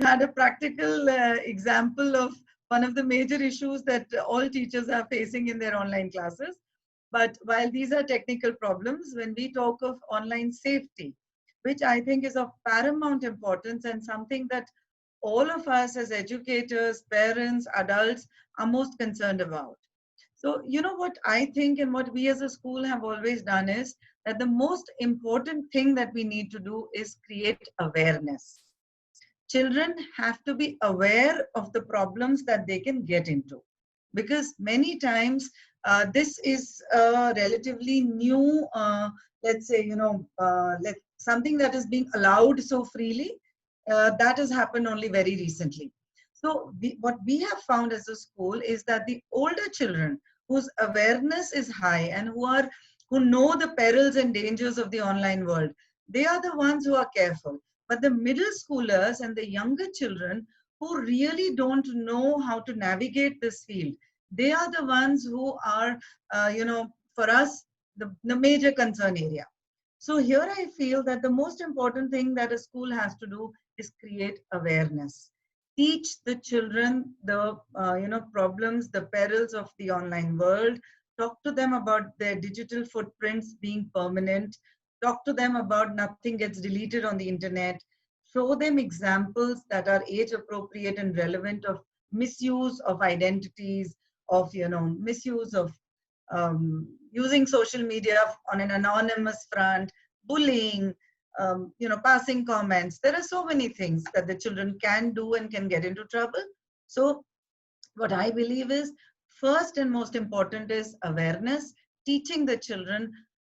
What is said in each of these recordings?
had a practical example of one of the major issues that all teachers are facing in their online classes. But while these are technical problems, when we talk of online safety, which I think is of paramount importance and something that all of us as educators, parents, adults are most concerned about. So, you know what I think and what we as a school have always done is that the most important thing that we need to do is create awareness. Children have to be aware of the problems that they can get into, because many times this is a relatively new, let's say, something that is being allowed so freely. That has happened only very recently. So what we have found as a school is that the older children whose awareness is high and who know the perils and dangers of the online world, they are the ones who are careful. But the middle schoolers and the younger children who really don't know how to navigate this field, they are the ones who are, for us, the major concern area. So here I feel that the most important thing that a school has to do is create awareness. Teach the children the problems, the perils of the online world. Talk to them about their digital footprints being permanent. Talk to them about nothing gets deleted on the internet. Show them examples that are age appropriate and relevant of misuse of identities, of misuse of using social media on an anonymous front, bullying, passing comments. There are so many things that the children can do and can get into trouble. So what I believe is first and most important is awareness, teaching the children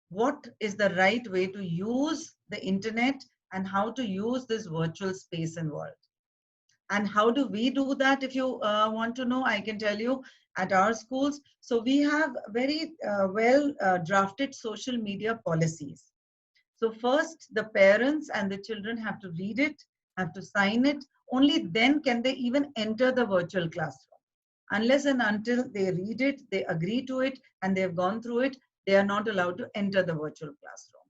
what is the right way to use the internet and how to use this virtual space and world. And how do we do that? If you want to know, I can tell you at our schools. So we have very well drafted social media policies. So first, the parents and the children have to read it, have to sign it. Only then can they even enter the virtual classroom. Unless and until they read it, they agree to it, and they've gone through it, they are not allowed to enter the virtual classroom.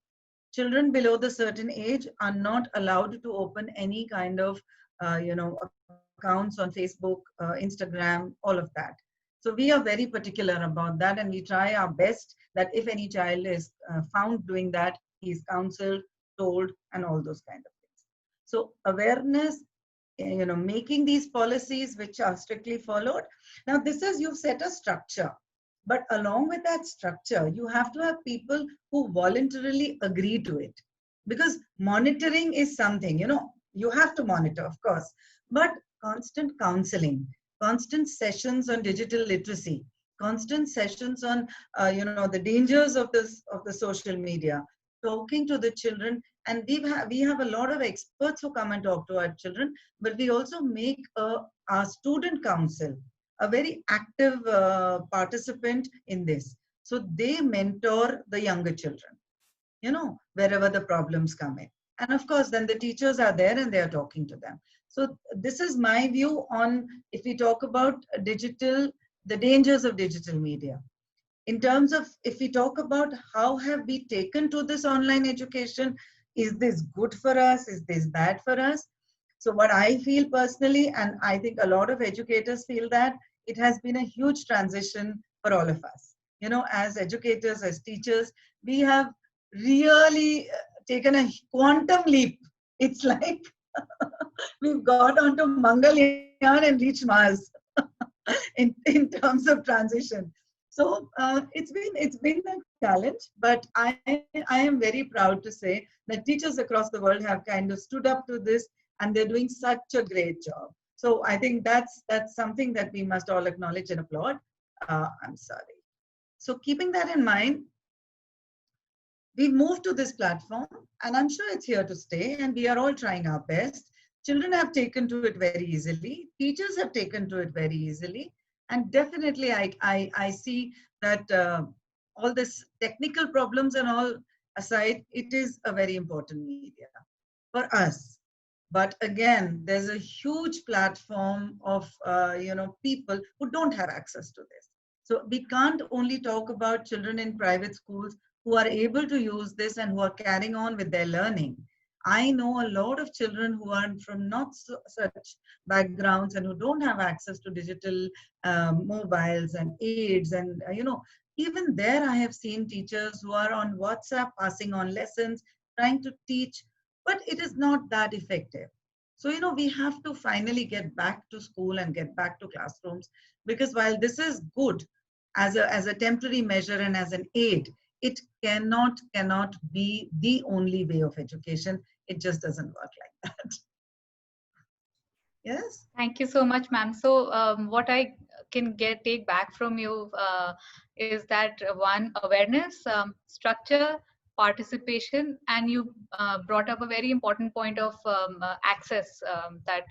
Children below the certain age are not allowed to open any kind of accounts on Facebook, Instagram, all of that. So we are very particular about that, and we try our best that if any child is found doing that, he is counseled, told, and all those kind of things. So awareness, making these policies which are strictly followed. Now this is, you've set a structure, but along with that structure, you have to have people who voluntarily agree to it. Because monitoring is something, you have to monitor, of course, but constant counseling, constant sessions on digital literacy, constant sessions on, the dangers of the social media, talking to the children. And we have a lot of experts who come and talk to our children, but we also make our student council a very active participant in this. So they mentor the younger children, wherever the problems come in. And of course, then the teachers are there and they are talking to them. So this is my view on, if we talk about the dangers of digital media. In terms of, if we talk about how have we taken to this online education, is this good for us? Is this bad for us? So what I feel personally, and I think a lot of educators feel, that it has been a huge transition for all of us. As educators, as teachers, we have really taken a quantum leap. It's like we've got onto Mangalyaan and reached Mars in terms of transition. So it's been a challenge, but I am very proud to say that teachers across the world have kind of stood up to this, and they're doing such a great job. So I think that's something that we must all acknowledge and applaud. I'm sorry. So keeping that in mind, we've moved to this platform, and I'm sure it's here to stay, and we are all trying our best. Children have taken to it very easily. Teachers have taken to it very easily. And definitely, I see that all this technical problems and all aside, it is a very important media for us. But again, there's a huge platform of people who don't have access to this. So we can't only talk about children in private schools who are able to use this and who are carrying on with their learning. I know a lot of children who are from not such backgrounds and who don't have access to digital mobiles and aids. And, even there I have seen teachers who are on WhatsApp passing on lessons, trying to teach, but it is not that effective. So, we have to finally get back to school and get back to classrooms, because while this is good as a temporary measure and as an aid, it cannot be the only way of education. It just doesn't work like that. Yes. Thank you so much, ma'am. So, what I can take back from you is that one, awareness, structure, participation, and you brought up a very important point of access that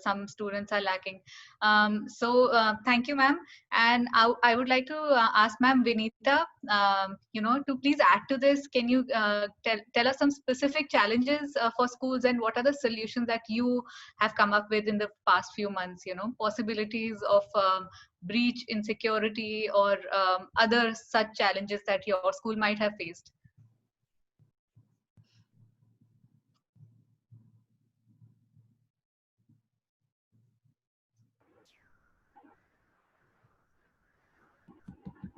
some students are lacking. Thank you, ma'am. And I would like to ask ma'am Vinita, to please add to this. Can you tell us some specific challenges for schools, and what are the solutions that you have come up with in the past few months, possibilities of breach, insecurity, or other such challenges that your school might have faced?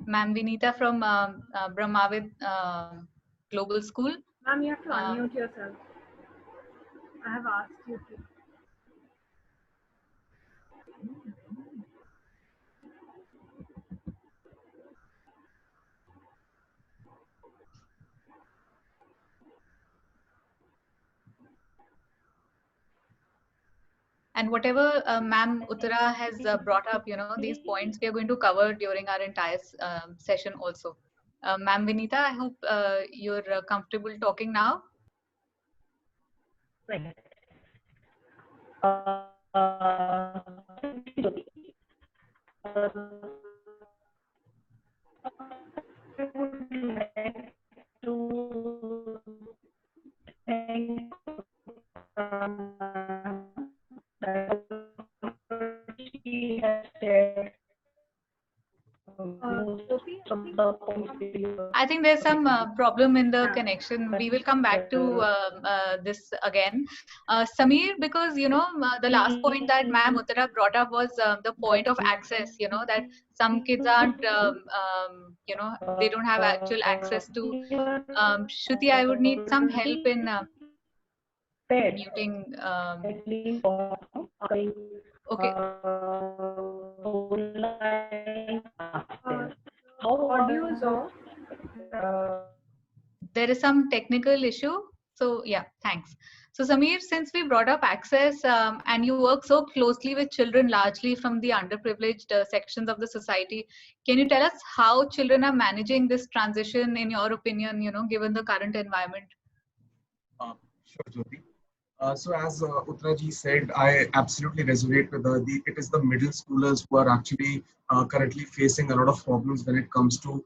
Ma'am Vinita from Brahmavid Global School. Ma'am, you have to unmute yourself. I have asked you to. And whatever Ma'am Uttara has brought up, these points we are going to cover during our entire session also. Ma'am Vinita, I hope you're comfortable talking now. Right. I would like to thank that she has shared I think there's some problem in the connection. We will come back to this again. Samir, because, the last point that Ma'am Uttara brought up was the point of access, that some kids aren't, they don't have actual access to. Shruti, I would need some help in muting. Okay. Audio is off. There is some technical issue. So yeah, thanks. So Samir, since we brought up access and you work so closely with children largely from the underprivileged sections of the society, can you tell us how children are managing this transition in your opinion, given the current environment? Sure, Jyoti. So as Uttara ji said, I absolutely resonate with her. It is the middle schoolers who are actually currently facing a lot of problems when it comes to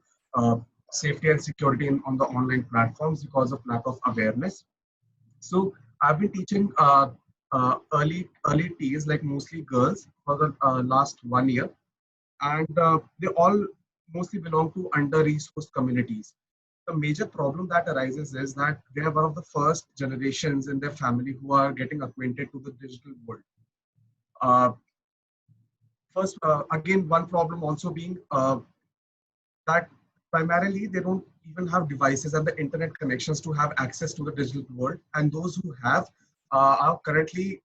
safety and security on the online platforms because of lack of awareness. So I've been teaching early teens, like mostly girls, for the last 1 year, and they all mostly belong to under-resourced communities. The major problem that arises is that they are one of the first generations in their family who are getting acquainted to the digital world. First, again, one problem also being that primarily they don't even have devices and the internet connections to have access to the digital world. And those who have are currently,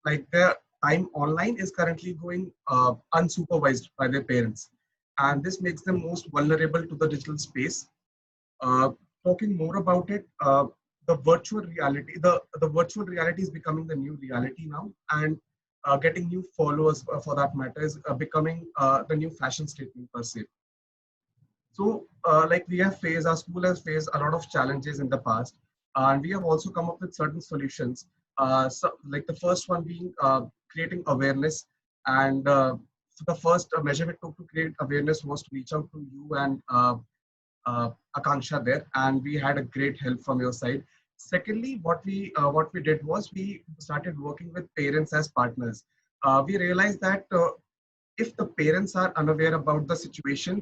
like, their time online is currently going unsupervised by their parents. And this makes them most vulnerable to the digital space. Talking more about it, the virtual reality, the virtual reality is becoming the new reality now, and getting new followers for that matter is becoming the new fashion statement per se. So, like we have faced, our school has faced a lot of challenges in the past, and we have also come up with certain solutions. So, like the first one being creating awareness, and so the first measure we took to create awareness was to reach out to you and Akanksha there, and we had a great help from your side. Secondly, what we did was we started working with parents as partners. We realized that if the parents are unaware about the situation,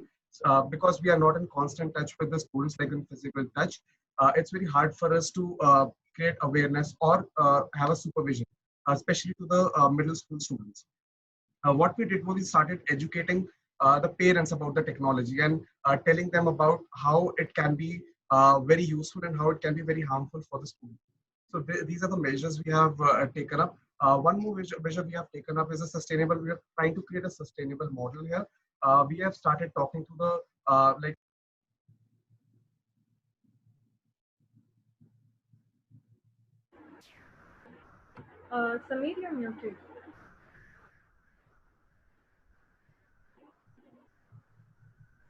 because we are not in constant touch with the students like in physical touch, it's very hard for us to create awareness or have a supervision, especially to the middle school students. What we did was we started educating the parents about the technology and telling them about how it can be very useful and how it can be very harmful for the student. So these are the measures we have taken up. One more measure we have taken up is a sustainable. We are trying to create a sustainable model here. We have started talking to the like. Sameer, you're muted.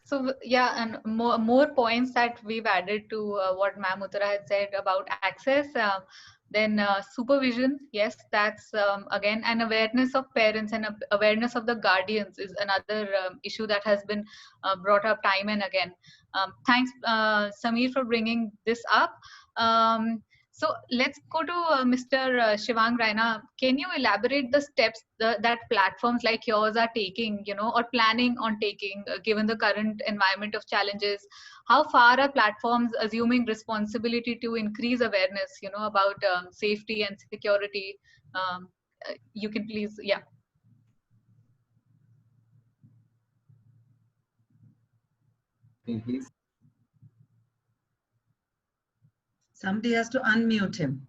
So yeah, and more points that we've added to what Ma'am Uttara had said about access. Then supervision, yes, that's again an awareness of parents and awareness of the guardians is another issue that has been brought up time and again. Thanks, Sameer, for bringing this up. So let's go to Mr. Shivang Raina. Can you elaborate the steps that platforms like yours are taking, or planning on taking, given the current environment of challenges? How far are platforms assuming responsibility to increase awareness, about safety and security? You can please, yeah. Please. Somebody has to unmute him.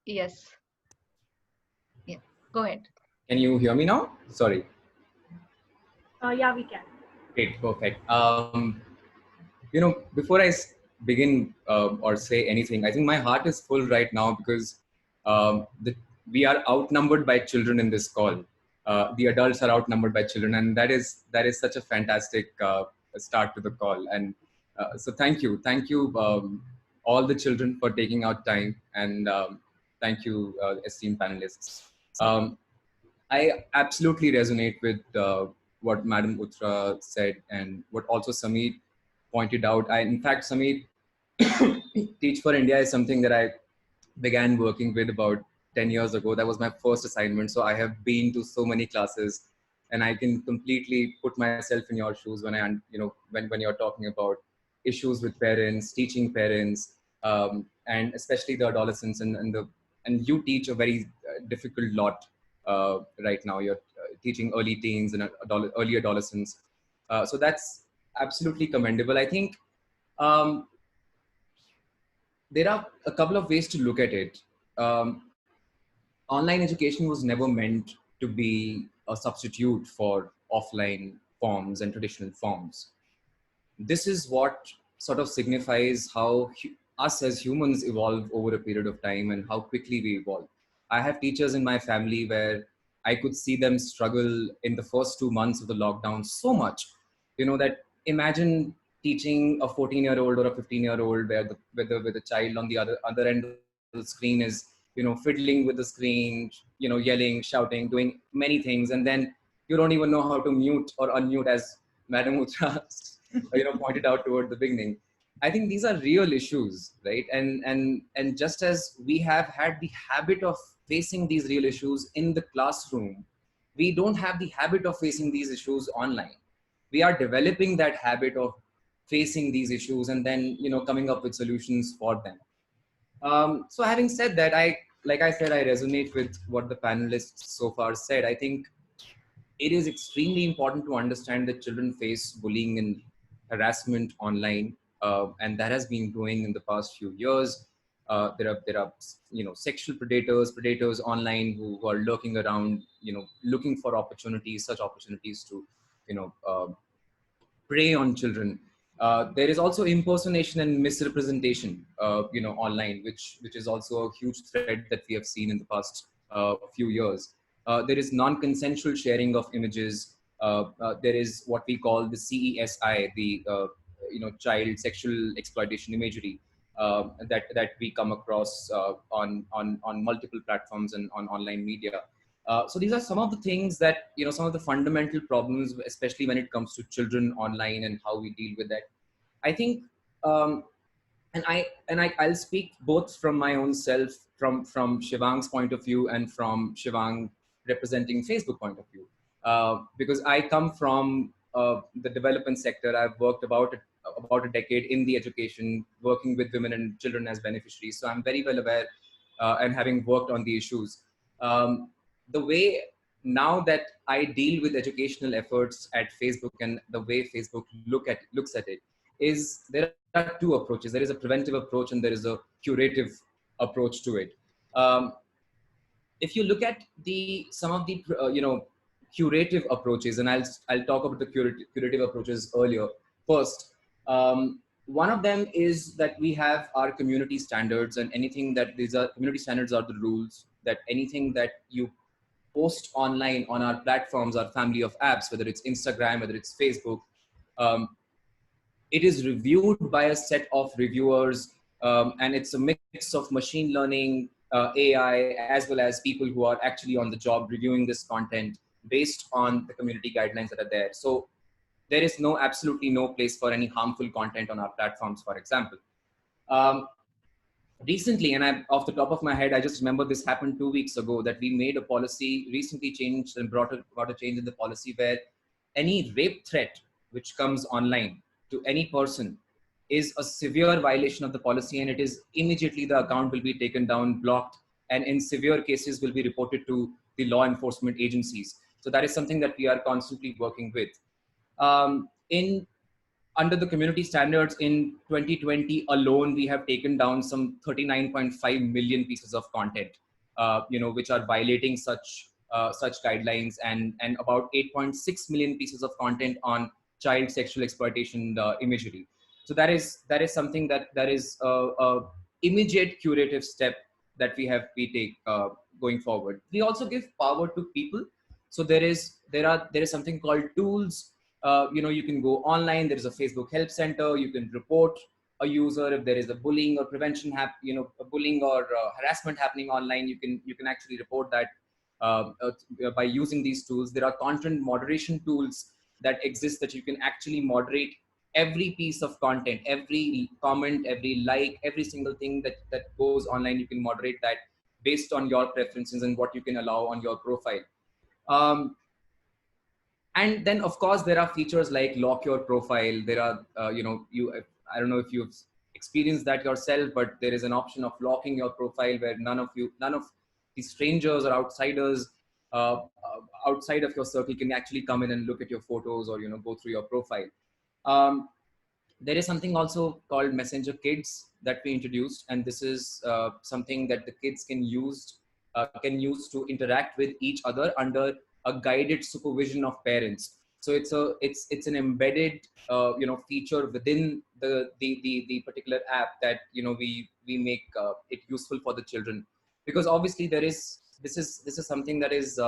Yes. Yeah. Go ahead. Can you hear me now? Sorry. Yeah, we can. Great, perfect. Before I begin or say anything, I think my heart is full right now because we are outnumbered by children in this call. The adults are outnumbered by children, and that is such a fantastic start to the call. And so thank you, all the children for taking out time, and thank you, esteemed panelists. I absolutely resonate with what Madam Uttara said and what also Sameer pointed out. In fact, Sameer, Teach for India is something that I began working with about 10 years ago. That was my first assignment. So I have been to so many classes, and I can completely put myself in your shoes when when you're talking about issues with parents, teaching parents, and especially the adolescents and you teach a very difficult lot right now. You're teaching early teens and early adolescents. So that's absolutely commendable. I think there are a couple of ways to look at it. Online education was never meant to be a substitute for offline forms and traditional forms. This is what sort of signifies how us as humans evolve over a period of time and how quickly we evolve. I have teachers in my family where I could see them struggle in the first 2 months of the lockdown so much, that imagine teaching a 14-year-old or a 15-year-old where the child on the other end of the screen is, fiddling with the screen, yelling, shouting, doing many things. And then you don't even know how to mute or unmute, as Madam Uttara pointed out toward the beginning. I think these are real issues, right? And just as we have had the habit of facing these real issues in the classroom, we don't have the habit of facing these issues online. We are developing that habit of facing these issues and then coming up with solutions for them. So having said that, like I said, I resonate with what the panelists so far said. I think it is extremely important to understand that children face bullying and harassment online, and that has been growing in the past few years. There are sexual predators online who are lurking around, looking for opportunities, such opportunities to prey on children. There is also impersonation and misrepresentation, online, which is also a huge threat that we have seen in the past few years. There is non-consensual sharing of images. There is what we call the CESI, the child sexual exploitation imagery, that we come across on multiple platforms and on online media. So these are some of the things that, some of the fundamental problems, especially when it comes to children online and how we deal with that. I think, I'll speak both from my own self, from Shivang's point of view and from Shivang representing Facebook point of view. Because I come from the development sector. I've worked about about a decade in the education, working with women and children as beneficiaries. So I'm very well aware and having worked on the issues. The way now that I deal with educational efforts at Facebook and the way Facebook looks at it is there are two approaches. There is a preventive approach and there is a curative approach to it. If you look at some of the curative approaches, and I'll talk about the curative approaches earlier. First, one of them is that we have our community standards, and anything that these are community standards are the rules that anything that you post online on our platforms, our family of apps, whether it's Instagram, whether it's Facebook, it is reviewed by a set of reviewers, and it's a mix of machine learning, AI, as well as people who are actually on the job reviewing this content based on the community guidelines that are there. So there is absolutely no place for any harmful content on our platforms, for example. Recently, and off the top of my head, I just remember this happened 2 weeks ago, that we made a policy, recently changed and brought a change in the policy where any rape threat which comes online to any person is a severe violation of the policy, and it is immediately the account will be taken down, blocked, and in severe cases will be reported to the law enforcement agencies. So that is something that we are constantly working with. Under the community standards in 2020 alone, we have taken down some 39.5 million pieces of content, which are violating such guidelines, and about 8.6 million pieces of content on child sexual exploitation imagery. So that is something that is a immediate curative step that we take going forward. We also give power to people. So there is something called tools. You can go online. There is a Facebook help center. You can report a user if there is a bullying or prevention, bullying or harassment happening online. You can actually report that by using these tools. There are content moderation tools that exist that you can actually moderate every piece of content, every comment, every like, every single thing that goes online. You can moderate that based on your preferences and what you can allow on your profile. And then, of course, there are features like lock your profile. There are, I don't know if you've experienced that yourself, but there is an option of locking your profile where none of the strangers or outsiders outside of your circle can actually come in and look at your photos or, go through your profile. There is something also called Messenger Kids that we introduced, and this is something that the kids can use to interact with each other under a guided supervision of parents. So it's an embedded feature within the particular app that we make it useful for the children, because obviously this is something that is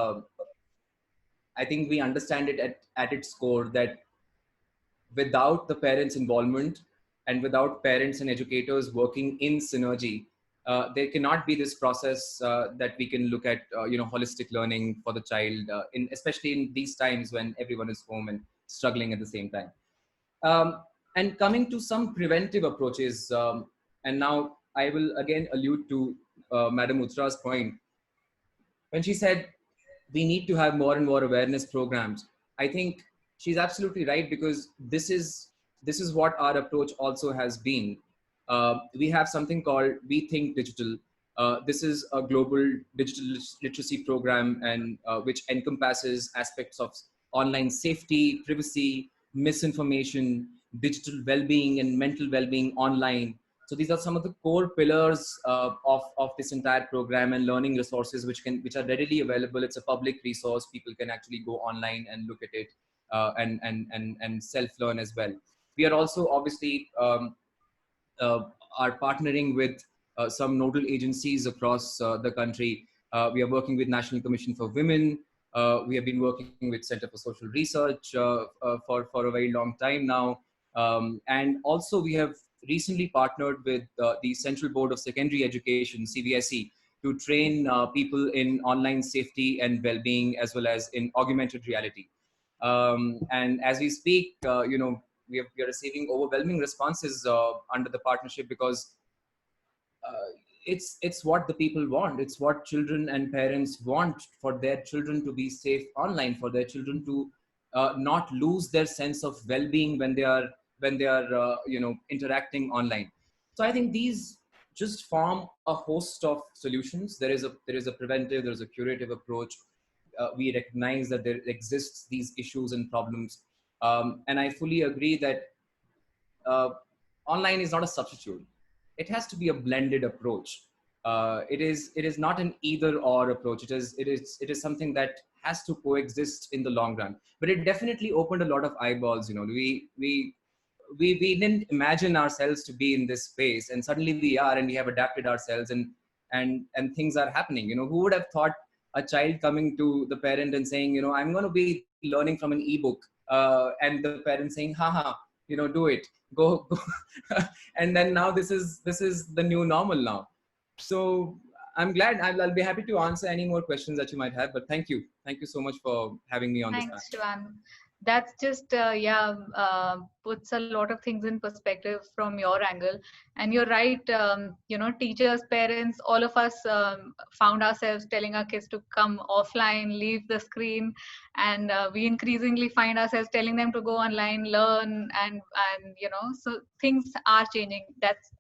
I think we understand it at its core, that without the parents' involvement and without parents and educators working in synergy, there cannot be this process that we can look at, holistic learning for the child, especially in these times when everyone is home and struggling at the same time. And coming to some preventive approaches, and now I will again allude to Madam Uttara's point when she said we need to have more and more awareness programs. I think she's absolutely right, because this is what our approach also has been. We have something called We Think Digital. This is a global digital literacy program, and which encompasses aspects of online safety, privacy, misinformation, digital well-being, and mental well-being online. So these are some of the core pillars of this entire program, and learning resources which are readily available. It's a public resource. People can actually go online and look at it and self-learn as well. We are also obviously are partnering with some nodal agencies across the country. We are working with National Commission for Women. We have been working with Center for Social Research for a very long time now. And also we have recently partnered with the Central Board of Secondary Education, CBSE, to train people in online safety and well-being, as well as in augmented reality. And as we speak, we are receiving overwhelming responses under the partnership, because it's what the people want. It's what children and parents want, for their children to be safe online, for their children to not lose their sense of well-being when they are when they are interacting online. So I think these just form a host of solutions. There is a preventive, there is a curative approach. We recognize that there exists these issues and problems, and I fully agree that uh, online is not a substitute. It has to be a blended approach. It is not an either or approach. It is something that has to coexist in the long run. But it definitely opened a lot of eyeballs. We didn't imagine ourselves to be in this space, and suddenly we are, and we have adapted ourselves, and things are happening. Who would have thought a child coming to the parent and saying, I'm going to be learning from an ebook, and the parent saying, haha, do it, go. And then now this is the new normal now. So I'm glad. I'll be happy to answer any more questions that you might have, but thank you so much for having me on this Thanks, panel. Shivan. That's just puts a lot of things in perspective from your angle. And you're right. Teachers, parents, all of us found ourselves telling our kids to come offline, leave the screen, and we increasingly find ourselves telling them to go online, learn, and so things are changing. That's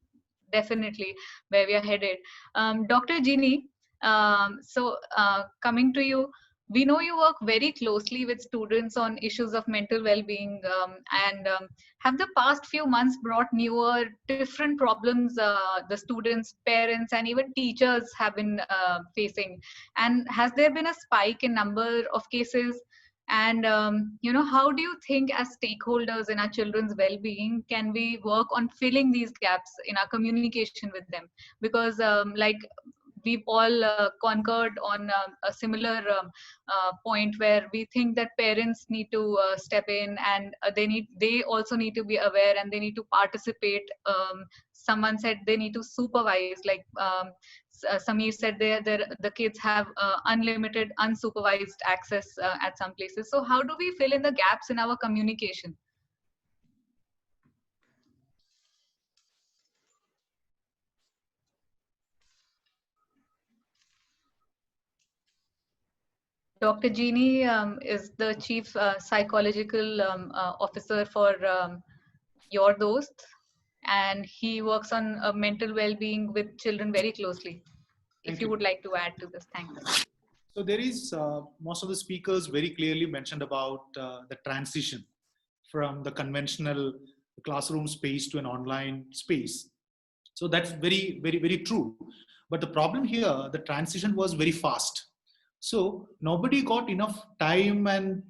definitely where we are headed. Dr. Jeannie, coming to you, we know you work very closely with students on issues of mental well-being, and have the past few months brought newer, different problems the students, parents, and even teachers have been facing? And has there been a spike in number of cases? And how do you think, as stakeholders in our children's well-being, can we work on filling these gaps in our communication with them? Because like we've all concurred on a similar point, where we think that parents need to step in, and they also need to be aware, and they need to participate. Someone said they need to supervise, like Sameer said, the kids have unlimited unsupervised access at some places. So how do we fill in the gaps in our communication? Dr. Jeannie is the chief psychological officer for Your Dost, and he works on mental well-being with children very closely. If you would like to add to this, thanks. So there is, most of the speakers very clearly mentioned about the transition from the conventional classroom space to an online space. So that's very, very, very true. But the problem here, the transition was very fast. So nobody got enough time and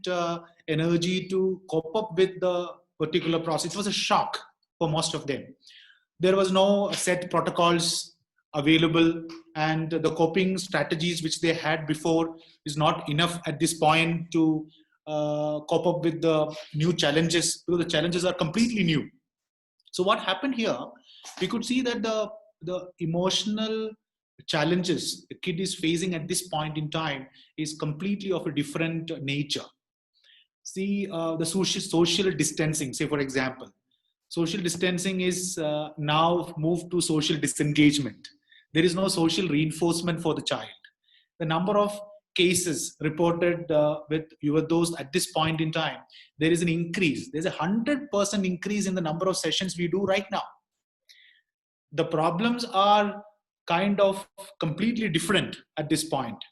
energy to cope up with the particular process. It was a shock for most of them. There was no set protocols available, and the coping strategies which they had before is not enough at this point to cope up with the new challenges, because the challenges are completely new. So what happened here, we could see that the emotional challenges the kid is facing at this point in time is completely of a different nature. See, the social distancing, say for example, social distancing is now moved to social disengagement. There is no social reinforcement for the child. The number of cases reported with Your Dost at this point in time, there is an increase. There's 100% increase in the number of sessions we do right now. The problems are kind of completely different at this point.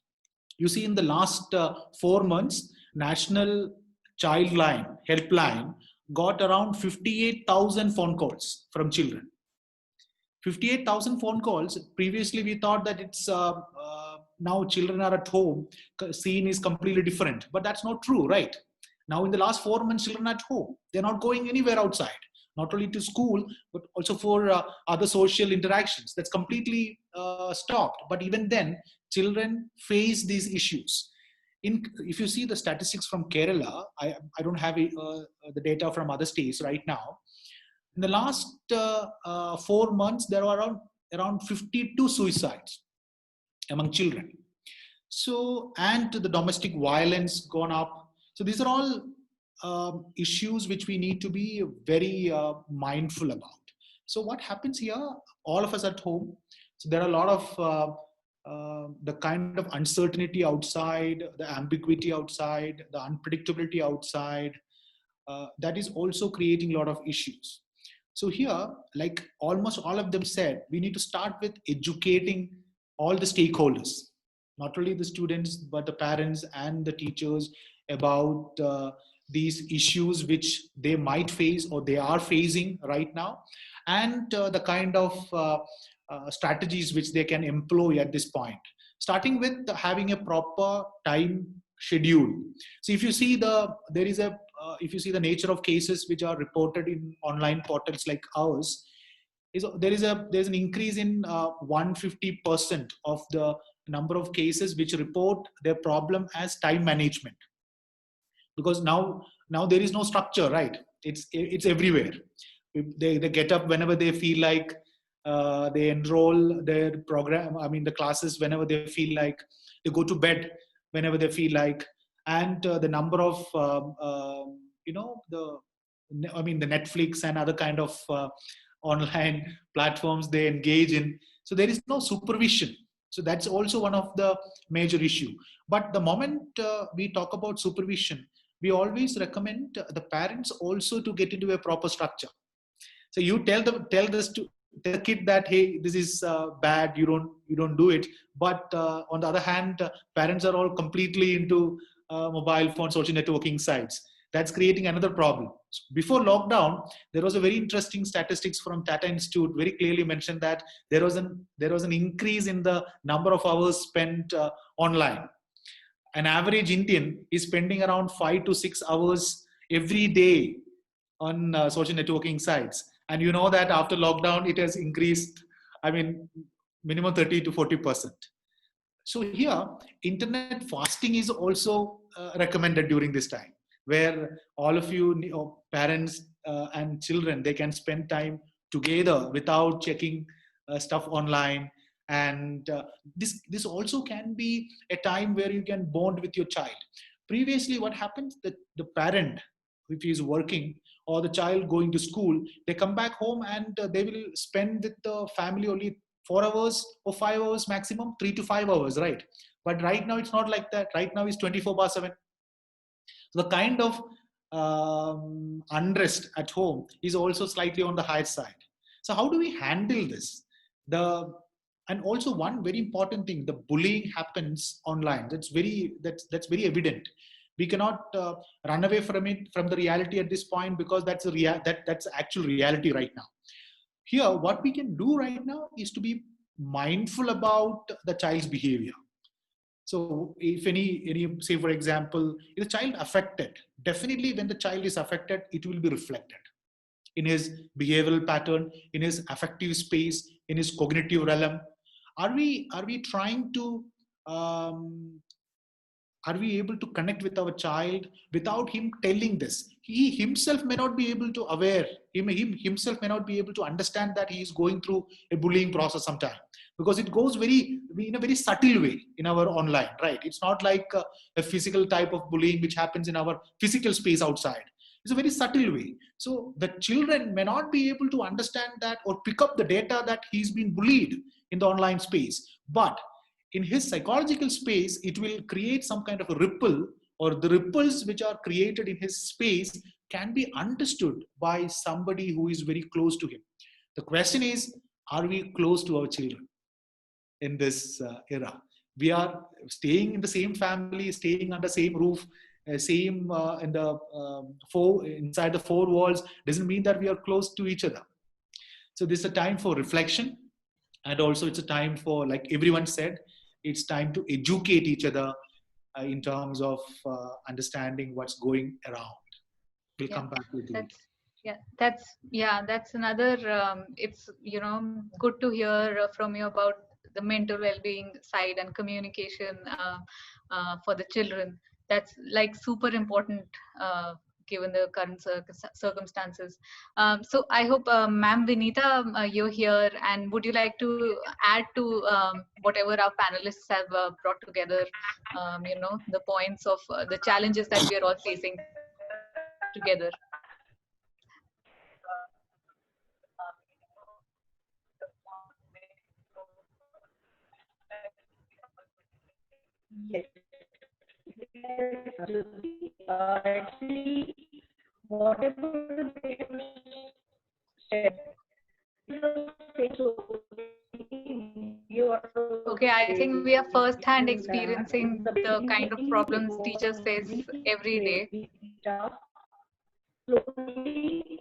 You see, in the last 4 months, National Child Line Helpline got around 58,000 phone calls from children. 58,000 phone calls. Previously, we thought that it's now children are at home, scene is completely different. But that's not true, right? Now, in the last 4 months, children are at home. They're not going anywhere outside, not only to school, but also for other social interactions. That's completely stopped. But even then, children face these issues. If you see the statistics from Kerala, I don't have the data from other states right now. In the last 4 months, there were around 52 suicides among children. So, and the domestic violence gone up. So these are all issues which we need to be very mindful about. So what happens here? All of us at home. So there are a lot of the kind of uncertainty outside, the ambiguity outside, the unpredictability outside, that is also creating a lot of issues. So here, like almost all of them said, we need to start with educating all the stakeholders, not only the students, but the parents and the teachers about these issues which they might face or they are facing right now, and the kind of strategies which they can employ at this point, starting with having a proper time schedule. So if you see there is a if you see the nature of cases which are reported in online portals like ours, there's an increase in 150% of the number of cases which report their problem as time management, because now there is no structure, right? It's everywhere. They get up whenever they feel like, they enroll their program, I mean the classes, whenever they feel like, they go to bed whenever they feel like, and the number of the Netflix and other kind of online platforms they engage in, so there is no supervision. So that's also one of the major issue. But the moment we talk about supervision, we always recommend the parents also to get into a proper structure. So you tell the kid that, hey, this is bad, you don't do it. But on the other hand, parents are all completely into mobile phone, social networking sites. That's creating another problem. So before lockdown, there was a very interesting statistics from Tata Institute very clearly mentioned that there was an increase in the number of hours spent online. An average Indian is spending around 5 to 6 hours every day on social networking sites. And you know that after lockdown, it has increased, I mean, minimum 30 to 40%. So here, internet fasting is also recommended during this time, where all of you, parents and children, they can spend time together without checking stuff online. And this also can be a time where you can bond with your child. Previously, what happens, that the parent, if he is working, or the child going to school, they come back home and they will spend with the family only 4 hours or 5 hours maximum, 3 to 5 hours, right? But right now it's not like that. Right now it's 24/7. So the kind of unrest at home is also slightly on the higher side. So how do we handle this? And also one very important thing, the bullying happens online. That's very evident. We cannot run away from it, from the reality at this point, because that's actual reality right now. Here, what we can do right now is to be mindful about the child's behavior. So if any, say for example, if the child affected, definitely when the child is affected, it will be reflected in his behavioral pattern, in his affective space, in his cognitive realm. Are we trying to are we able to connect with our child without him telling this? He himself may not be able to aware, himself may not be able to understand that he is going through a bullying process sometime, because it goes in a very subtle way in our online, right? It's not like a physical type of bullying which happens in our physical space outside. It's a very subtle way. So the children may not be able to understand that or pick up the data that he's been bullied in the online space. But in his psychological space, it will create some kind of a ripple, or the ripples which are created in his space can be understood by somebody who is very close to him. The question is, are we close to our children in this era? We are staying in the same family, staying under the same roof, inside the four walls, doesn't mean that we are close to each other. So this is a time for reflection, and also it's a time for, like everyone said, it's time to educate each other in terms of understanding what's going around. We'll come back with it. That's another it's good to hear from you about the mental well-being side and communication for the children. That's like super important given the current circumstances. So I hope Ma'am Vinita, you're here, and would you like to add to whatever our panelists have brought together, the points of the challenges that we are all facing together? Yes. Actually, whatever they share, Okay, I think we are first-hand in experiencing the the kind beginning of it problems teachers was face every day. really tough. Slowly,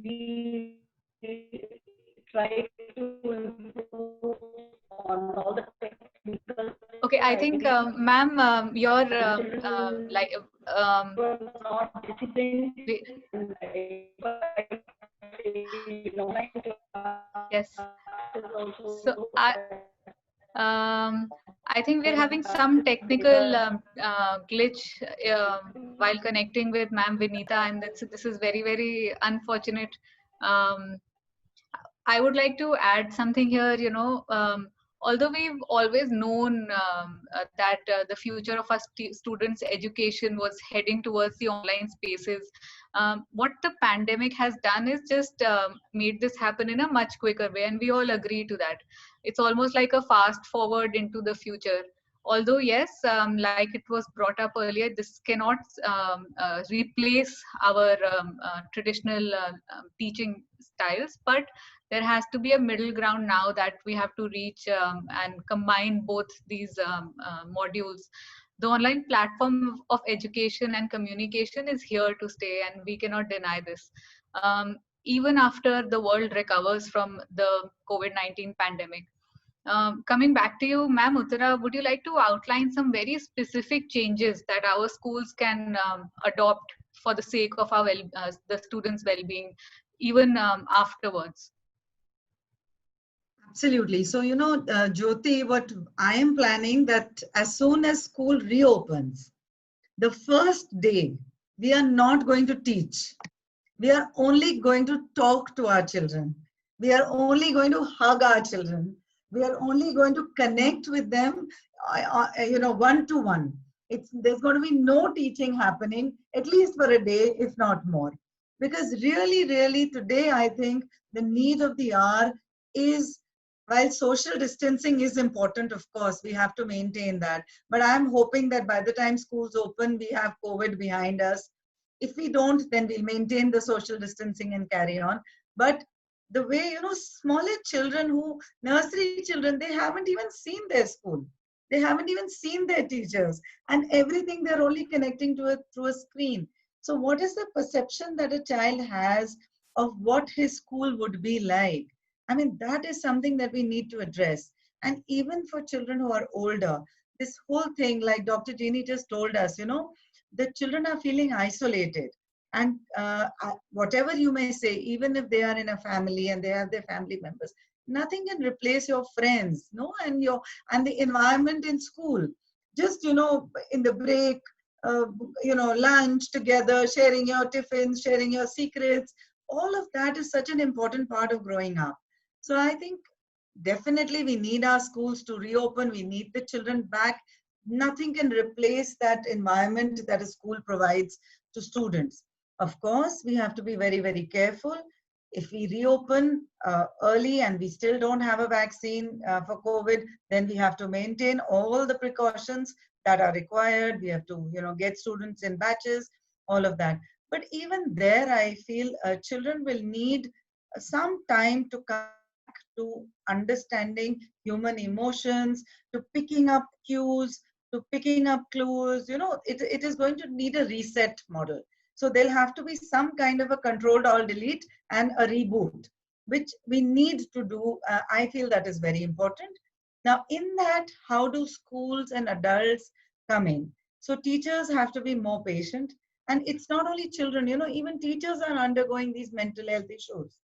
we try to improve on all the technical Okay, I think, side. ma'am, your Children like were not disciplined we, and online yes. class is So also I think we're having some technical glitch while connecting with Ma'am Vinita, and this is very, very unfortunate. Um, I would like to add something here. Although we've always known that the future of our students' education was heading towards the online spaces, what the pandemic has done is just made this happen in a much quicker way, and we all agree to that. It's almost like a fast forward into the future. Although yes, like it was brought up earlier, this cannot replace our traditional teaching styles, but there has to be a middle ground now that we have to reach and combine both these modules. The online platform of education and communication is here to stay, and we cannot deny this. Even after the world recovers from the COVID-19 pandemic. Coming back to you, Ma'am Uttara, would you like to outline some very specific changes that our schools can adopt for the sake of our the students' well-being, even afterwards? Absolutely. So, Jyoti, what I am planning that as soon as school reopens, the first day, we are not going to teach. We are only going to talk to our children. We are only going to hug our children. We are only going to connect with them, one to one. There's going to be no teaching happening, at least for a day, if not more. Because really, really, today, I think the need of the hour is, while social distancing is important, of course, we have to maintain that. But I'm hoping that by the time schools open, we have COVID behind us. If we don't, then we'll maintain the social distancing and carry on. But the way, smaller children nursery children, they haven't even seen their school. They haven't even seen their teachers. And everything they're only connecting to it through a screen. So what is the perception that a child has of what his school would be like? I mean, that is something that we need to address. And even for children who are older, this whole thing, like Dr. Jeannie just told us, the children are feeling isolated. And whatever you may say, even if they are in a family and they have their family members, nothing can replace your friends, no, and the environment in school. Just in the break, lunch together, sharing your tiffins, sharing your secrets. All of that is such an important part of growing up. So I think definitely we need our schools to reopen. We need the children back. Nothing can replace that environment that a school provides to students. Of course, we have to be very, very careful. If we reopen early and we still don't have a vaccine for COVID, then we have to maintain all the precautions that are required. We have to, get students in batches, all of that. But even there, I feel children will need some time to come to understanding human emotions, to picking up cues, to picking up clues. It is going to need a reset model. So there'll have to be some kind of a controlled alt delete and a reboot, which we need to do. I feel that is very important. Now, in that, how do schools and adults come in? So teachers have to be more patient. And it's not only children, even teachers are undergoing these mental health issues,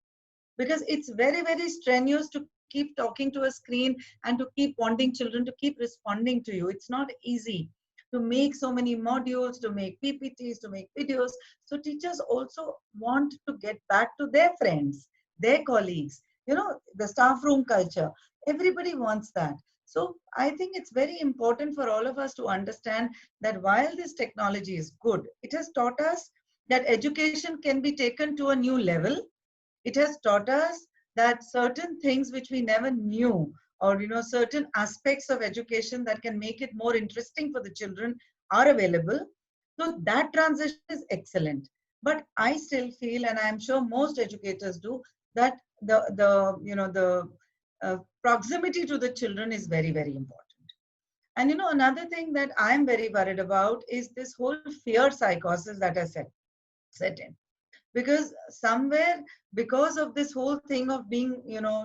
because it's very, very strenuous to keep talking to a screen and to keep wanting children to keep responding to you. It's not easy to make so many modules, to make PPTs, to make videos. So teachers also want to get back to their friends, their colleagues, the staff room culture. Everybody wants that. So I think it's very important for all of us to understand that while this technology is good, it has taught us that education can be taken to a new level. It has taught us that certain things which we never knew, or certain aspects of education that can make it more interesting for the children, are available. So that transition is excellent. But I still feel, and I'm sure most educators do, that the proximity to the children is very, very important. And another thing that I'm very worried about is this whole fear psychosis that has set in. Because somewhere, because of this whole thing of being,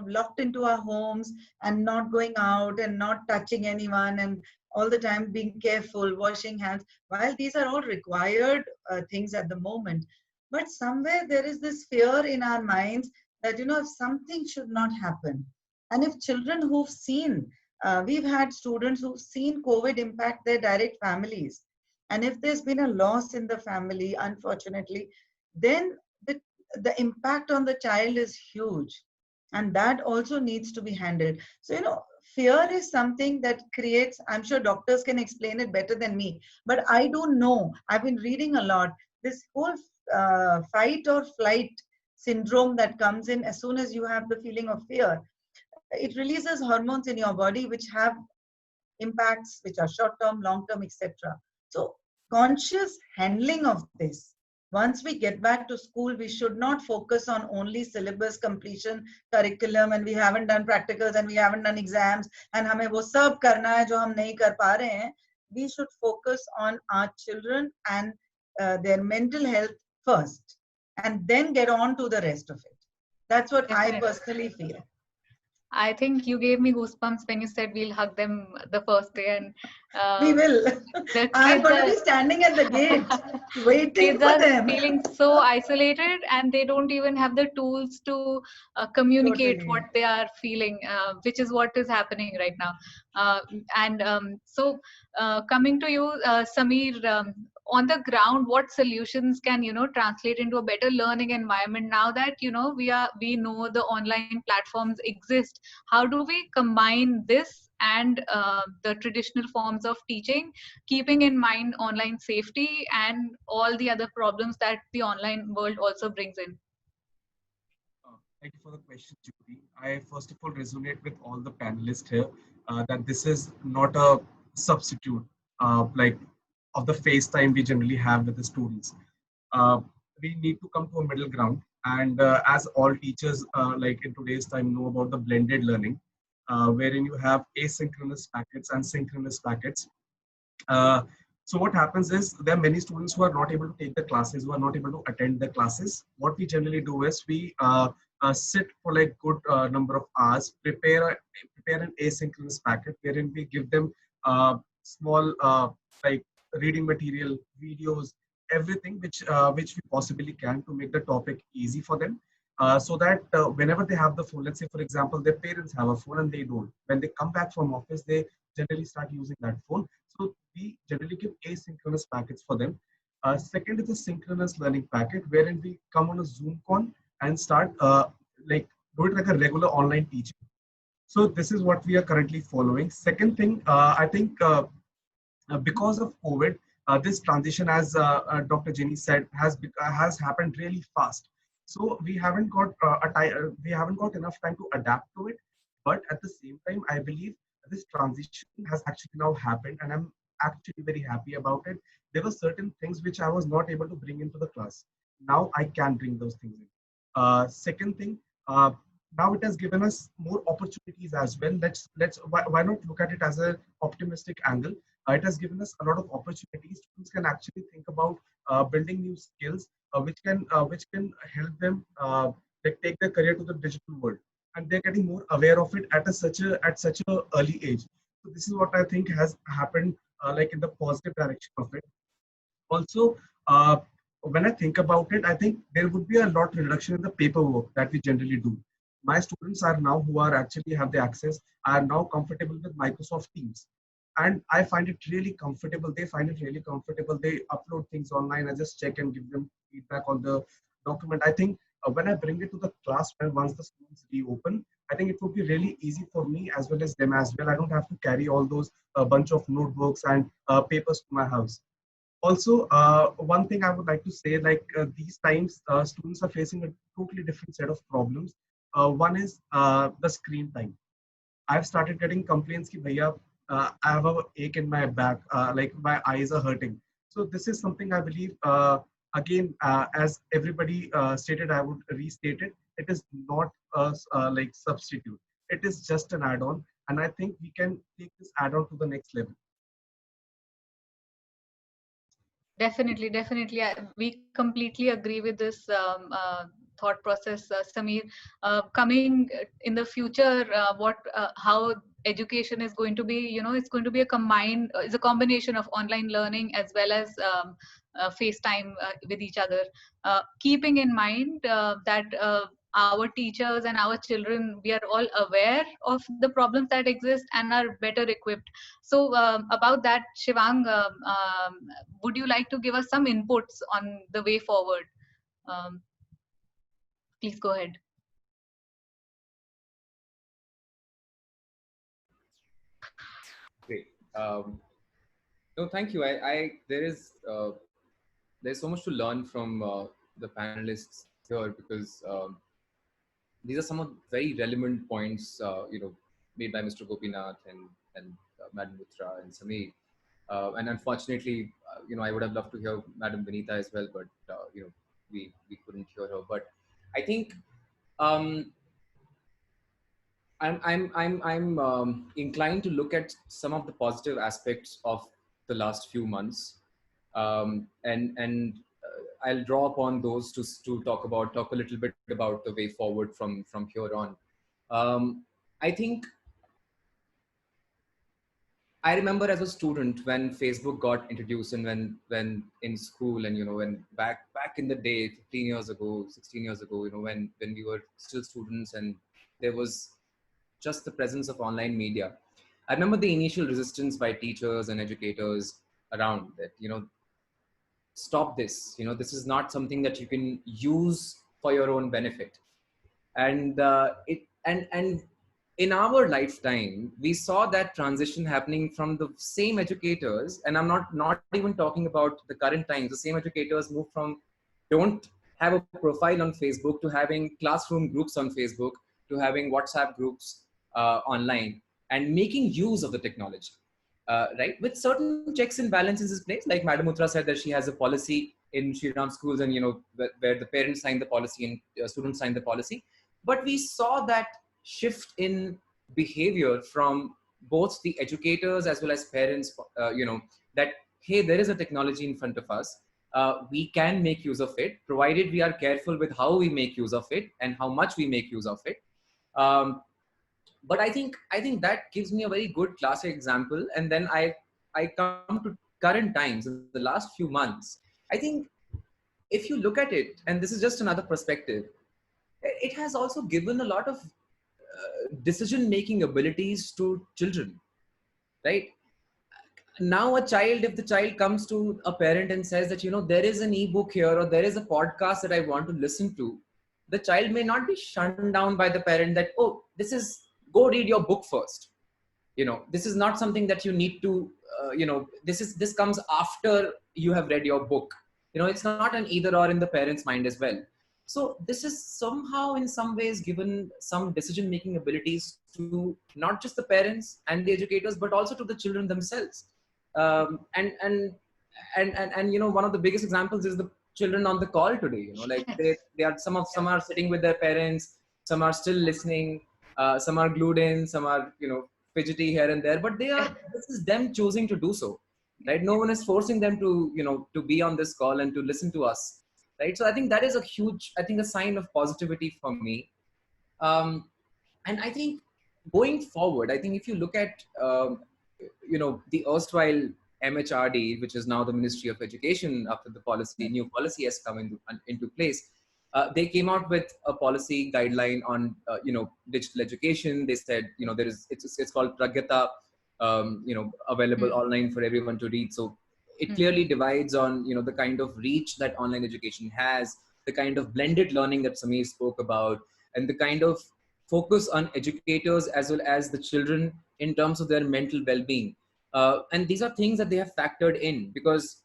locked into our homes and not going out and not touching anyone and all the time being careful, washing hands, while these are all required things at the moment, but somewhere there is this fear in our minds that, if something should not happen, and if children who've seen, we've had students who've seen COVID impact their direct families, and if there's been a loss in the family, unfortunately, then the impact on the child is huge, and that also needs to be handled. So fear is something that creates, I'm sure doctors can explain it better than me, but I don't know, I've been reading a lot, this whole fight or flight syndrome that comes in as soon as you have the feeling of fear. It releases hormones in your body which have impacts which are short term, long term, etc. So conscious handling of this, once we get back to school, we should not focus on only syllabus completion, curriculum, and we haven't done practicals and we haven't done exams and हमें वो सब करना है जो हम नहीं कर पा रहे हैं. We should focus on our children and their mental health first, and then get on to the rest of it. That's what I Definitely. personally feel. I think you gave me goosebumps when you said we'll hug them the first day, and We will. the I'm kids going to are be standing at the gate waiting kids for are them. feeling so isolated, and they don't even have the tools to communicate Totally. what they are feeling, which is what is happening right now. And so coming to you, Sameer, on the ground, what solutions can translate into a better learning environment now that we know the online platforms exist? How do we combine this and the traditional forms of teaching, keeping in mind online safety and all the other problems that the online world also brings in? Thank you for the question, Judy. I first of all resonate with all the panelists here that this is not a substitute like of the FaceTime we generally have with the students. Uh, we need to come to a middle ground. And as all teachers, like in today's time, know about the blended learning, wherein you have asynchronous packets and synchronous packets. Uh, so what happens is there are many students who are not able to take the classes, who are not able to attend the classes. What we generally do is we sit for like good number of hours, prepare an asynchronous packet wherein we give them small like reading material, videos, everything which we possibly can to make the topic easy for them. So that whenever they have the phone, let's say for example, their parents have a phone and they don't. When they come back from office, they generally start using that phone. So we generally give asynchronous packets for them. Second is a synchronous learning packet, wherein we come on a Zoom call and start like do it like a regular online teaching. So this is what we are currently following. Second thing, I think because of COVID, this transition, as Dr. Jenny said, has happened really fast. So we haven't got we haven't got enough time to adapt to it. But at the same time, I believe this transition has actually now happened, and I'm actually very happy about it. There were certain things which I was not able to bring into the class. Now I can bring those things in. Second thing, now it has given us more opportunities as well. Why not look at it as an optimistic angle? It has given us a lot of opportunities. Students can actually think about building new skills, which can help them like take their career to the digital world, and they're getting more aware of it at such a early age. So this is what I think has happened, like in the positive direction of it. Also, when I think about it, I think there would be a lot reduction in the paperwork that we generally do. My students are now, who are actually have the access, are now comfortable with Microsoft Teams. And I find it really comfortable. They find it really comfortable. They upload things online. I just check and give them feedback on the document. I think when I bring it to the class, when once the schools reopen, I think it would be really easy for me as well as them as well. I don't have to carry all those bunch of notebooks and papers to my house. Also, one thing I would like to say, like these times, students are facing a totally different set of problems. One is the screen time. I've started getting complaints ki bhaiya, I have a ache in my back, like my eyes are hurting. So this is something I believe, again, as everybody stated, I would restate it. It is not a like substitute. It is just an add-on. And I think we can take this add-on to the next level. Definitely, definitely. We completely agree with this thought process, Samir. Coming in the future, how education is going to be, it's going to be it's a combination of online learning as well as FaceTime with each other. Keeping in mind that our teachers and our children, we are all aware of the problems that exist and are better equipped. So about that, Shivang, would you like to give us some inputs on the way forward? Um, please go ahead. Great. No, thank you. There's so much to learn from the panelists here, because these are some of very relevant points, made by Mr. Gopinath and Madam Mitra and Sameer. And unfortunately, I would have loved to hear Madam Vinita as well, but we couldn't hear her. But I think um, I'm inclined to look at some of the positive aspects of the last few months, and I'll draw upon those to talk a little bit about the way forward from here on. I think I remember as a student when Facebook got introduced, and when in school, and when back in the day, 15 years ago, 16 years ago, when we were still students, and there was just the presence of online media. I remember the initial resistance by teachers and educators around that, stop this. This is not something that you can use for your own benefit. And and in our lifetime, we saw that transition happening from the same educators, and I'm not even talking about the current times. The same educators moved from don't have a profile on Facebook to having classroom groups on Facebook, to having WhatsApp groups online, and making use of the technology, right? With certain checks and balances in place, like Madam Uttara said that she has a policy in Shri Ram schools, and where the parents sign the policy and students sign the policy. But we saw that shift in behavior from both the educators as well as parents, that, hey, there is a technology in front of us. We can make use of it, provided we are careful with how we make use of it and how much we make use of it. But I think that gives me a very good classic example. And then I come to current times in the last few months. I think if you look at it, and this is just another perspective, it has also given a lot of decision-making abilities to children, right? Now if the child comes to a parent and says that, there is an ebook here, or there is a podcast that I want to listen to, the child may not be shunned down by the parent that, oh, go read your book first. This is not something that you need to, this comes after you have read your book. It's not an either or in the parent's mind as well. So this is somehow in some ways given some decision-making abilities to not just the parents and the educators, but also to the children themselves. And one of the biggest examples is the children on the call today. Like they are some are sitting with their parents, some are still listening, some are glued in, some are fidgety here and there, but this is them choosing to do so, right? No one is forcing them to to be on this call and to listen to us, right? So I think that is a sign of positivity for me. And I think going forward, I think if you look at the erstwhile MHRD, which is now the Ministry of Education, after the new policy has come into place, they came out with a policy guideline on digital education. They said it's called Pragyata, available online for everyone to read. So it clearly divides on the kind of reach that online education has, the kind of blended learning that Sameer spoke about, and the kind of focus on educators as well as the children in terms of their mental well-being. And these are things that they have factored in, because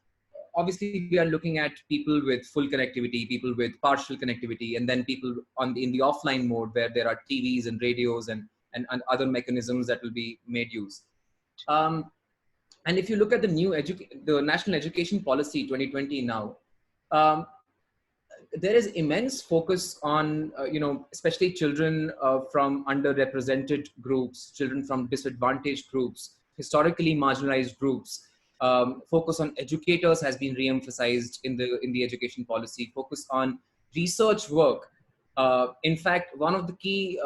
obviously we are looking at people with full connectivity, people with partial connectivity, and then people in the offline mode where there are TVs and radios and other mechanisms that will be made use. And if you look at the the National Education Policy 2020 now, um, there is immense focus on, especially children from underrepresented groups, children from disadvantaged groups, historically marginalized groups. Focus on educators has been re-emphasized in the education policy. Focus on research work. In fact, one of the key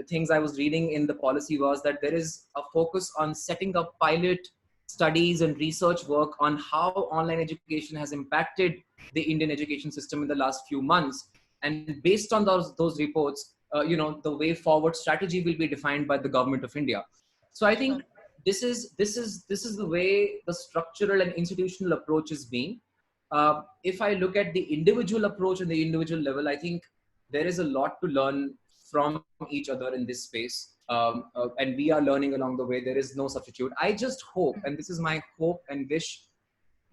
things I was reading in the policy was that there is a focus on setting up pilot studies and research work on how online education has impacted the Indian education system in the last few months. And based on those reports, the way forward strategy will be defined by the government of India. So I think this is the way the structural and institutional approach is being. If I look at the individual approach and the individual level, I think there is a lot to learn from each other in this space. And we are learning along the way. There is no substitute. I just hope, and this is my hope and wish,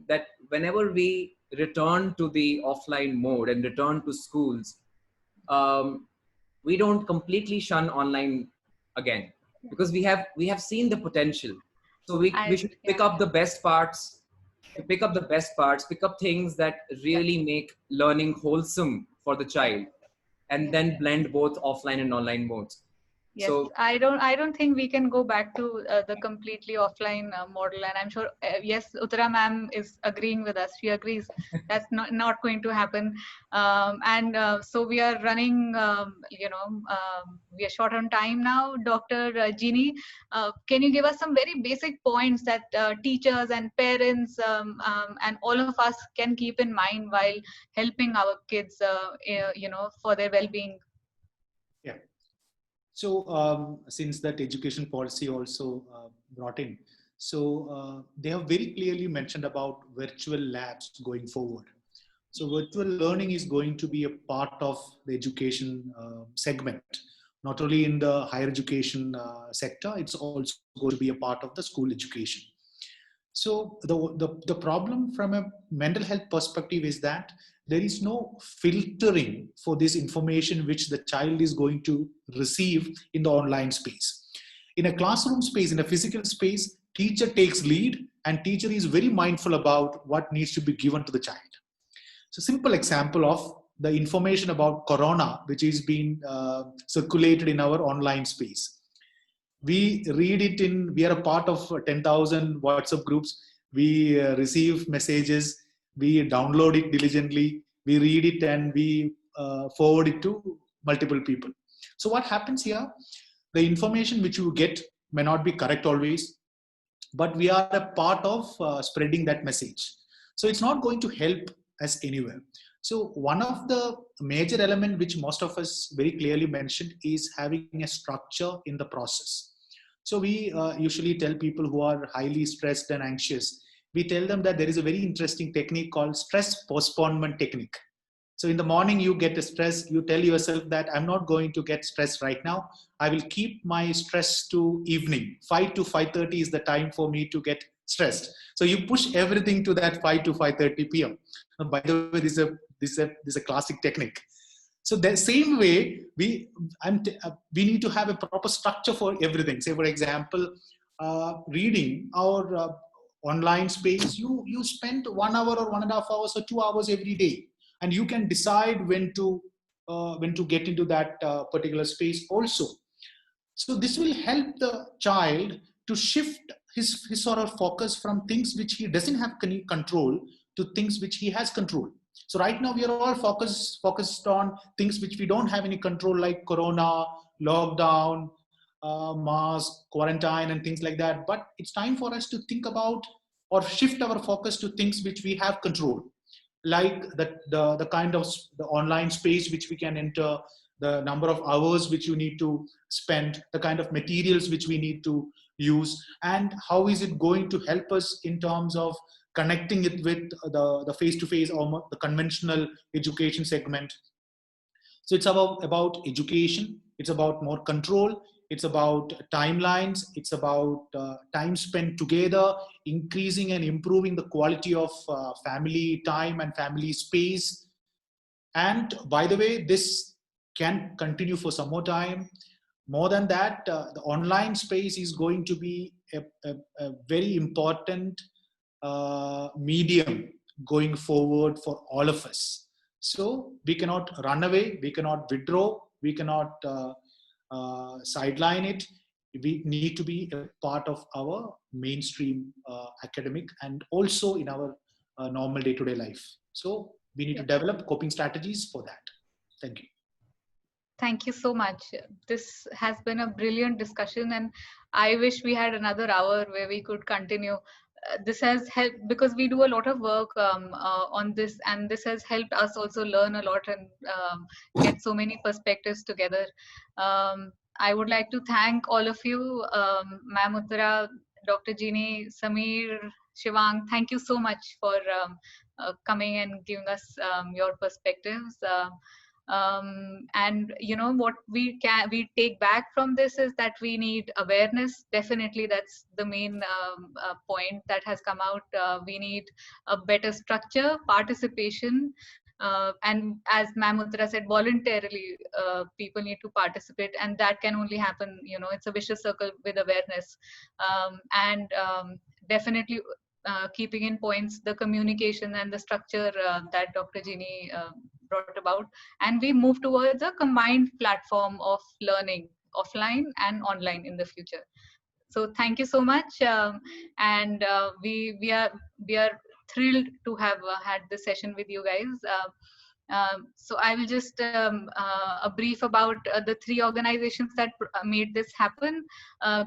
that whenever we return to the offline mode and return to schools, we don't completely shun online again, because we have seen the potential. So we should pick up the best parts, pick up things that really make learning wholesome for the child, and then blend both offline and online modes. Yes, So I don't think we can go back to the completely offline model, and I'm sure yes, Uttara ma'am is agreeing with us. She agrees that's not going to happen, so we are running. We are short on time now. Dr. Jeannie, can you give us some very basic points that teachers and parents and all of us can keep in mind while helping our kids, for their well-being? Yeah. So since that education policy also brought in, so they have very clearly mentioned about virtual labs going forward. So virtual learning is going to be a part of the education segment, not only in the higher education sector, it's also going to be a part of the school education. So the problem from a mental health perspective is that there is no filtering for this information which the child is going to receive in the online space. In a classroom space, in a physical space, teacher takes lead and teacher is very mindful about what needs to be given to the child. So simple example of the information about corona, which is being circulated in our online space. We read it we are a part of 10,000 WhatsApp groups. We receive messages, we download it diligently, we read it and we forward it to multiple people. So what happens here? The information which you get may not be correct always, but we are a part of spreading that message. So it's not going to help us anywhere. So one of the major element which most of us very clearly mentioned is having a structure in the process. So we usually tell people who are highly stressed and anxious, we tell them that there is a very interesting technique called stress postponement technique. So in the morning you get stress, you tell yourself that I'm not going to get stressed right now. I will keep my stress to evening. 5 to 5:30 is the time for me to get stressed. So you push everything to that 5 to 5:30 p.m. By the way, this is a classic technique. So the same way, we need to have a proper structure for everything. Say, for example, reading our online space, you spend 1 hour or 1.5 hours or 2 hours every day. And you can decide when to get into that particular space also. So this will help the child to shift his sort of focus from things which he doesn't have control to things which he has control. So right now we are all focused on things which we don't have any control, like corona, lockdown, mask, quarantine and things like that. But it's time for us to think about or shift our focus to things which we have control, like the kind of the online space which we can enter, the number of hours which you need to spend, the kind of materials which we need to use, and how is it going to help us in terms of connecting it with the face-to-face or the conventional education segment. So it's about education, it's about more control, it's about timelines, it's about time spent together, increasing and improving the quality of family time and family space. And by the way, this can continue for some more time. More than that, the online space is going to be a very important medium going forward for all of us. So we cannot run away, we cannot withdraw, we cannot sideline it. We need to be a part of our mainstream academic and also in our normal day-to-day life. So we need to develop coping strategies for that. Thank you. Thank you so much. This has been a brilliant discussion, and I wish we had another hour where we could continue. This has helped because we do a lot of work on this, and this has helped us also learn a lot and get so many perspectives together. I would like to thank all of you, Ma'am Uttara, Dr. Jeannie, Samir, Shivang. Thank you so much for coming and giving us your perspectives. And you know what we take back from this is that we need awareness. Definitely, that's the main point that has come out. We need a better structure, participation, and as Ma'am Uttara said, voluntarily people need to participate, and that can only happen, you know, it's a vicious circle with awareness. And definitely keeping in points the communication and the structure that Dr. Jeannie brought about, and we move towards a combined platform of learning, offline and online in the future. So thank you so much, and we are thrilled to have had this session with you guys. So I will just a brief about the three organizations that made this happen.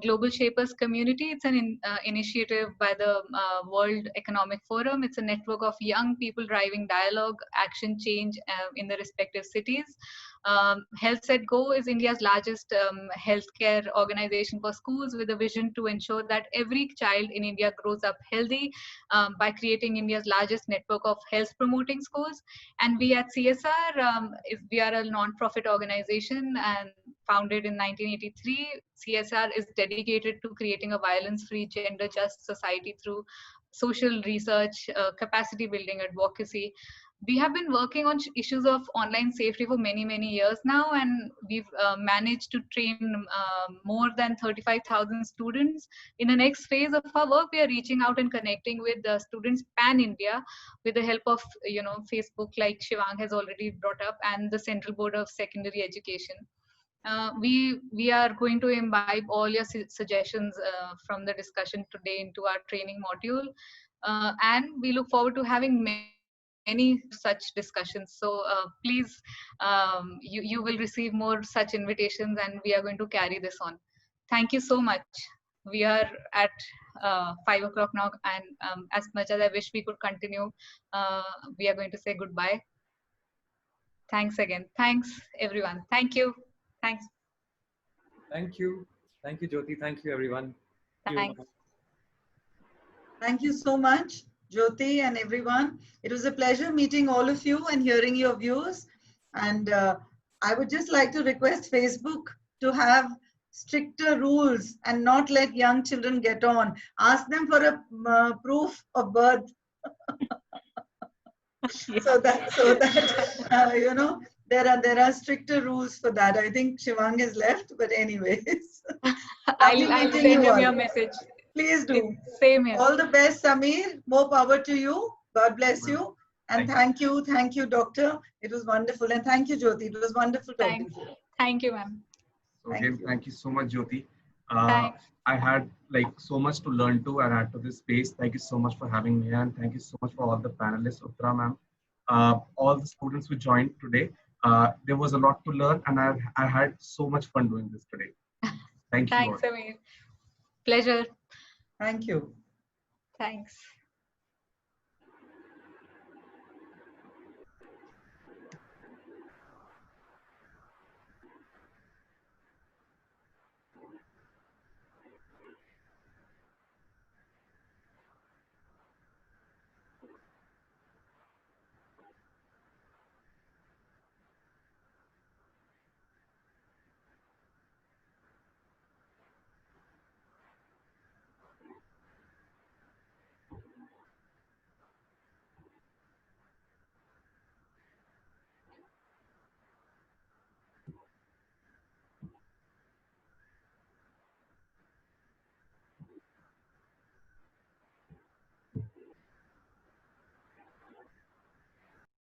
Global Shapers Community, it's an initiative by the World Economic Forum. It's a network of young people driving dialogue, action, change in the respective cities. Health at Go is India's largest healthcare organization for schools, with a vision to ensure that every child in India grows up healthy by creating India's largest network of health promoting schools. And we at CSR, we are a non-profit organization and founded in 1983. CSR is dedicated to creating a violence-free, gender-just society through social research, capacity building, advocacy. We have been working on issues of online safety for many, many years now, and we've managed to train more than 35,000 students. In the next phase of our work, we are reaching out and connecting with the students pan-India with the help of, you know, Facebook, like Shivang has already brought up, and the Central Board of Secondary Education. We are going to imbibe all your suggestions from the discussion today into our training module, and we look forward to having many such discussions. So please, you will receive more such invitations, and we are going to carry this on. Thank you so much. We are at 5 o'clock now, and as much as I wish we could continue, we are going to say goodbye. Thanks again. Thanks everyone. Thank you. Thanks. Thank you. Thank you, Jyoti. Thank you, everyone. Thanks. Thank you so much, Jyoti and everyone. It was a pleasure meeting all of you and hearing your views. And I would just like to request Facebook to have stricter rules and not let young children get on. Ask them for a proof of birth. so that you know, there are stricter rules for that. I think Shivang has left, but anyways. I'll send him your message. Please do. Same here. All the best, Samir. More power to you. God bless you. And thank you, Doctor. It was wonderful. And thank you, Jyoti. It was wonderful talking to you. Thank you, ma'am. So again, thank you so much, Jyoti. Thanks. I had like so much to learn to and add to this space. Thank you so much for having me, and thank you so much for all the panelists, Uttara ma'am, all the students who joined today. There was a lot to learn, and I had so much fun doing this today. Thank you. Thanks, Samir. Pleasure. Thank you. Thanks.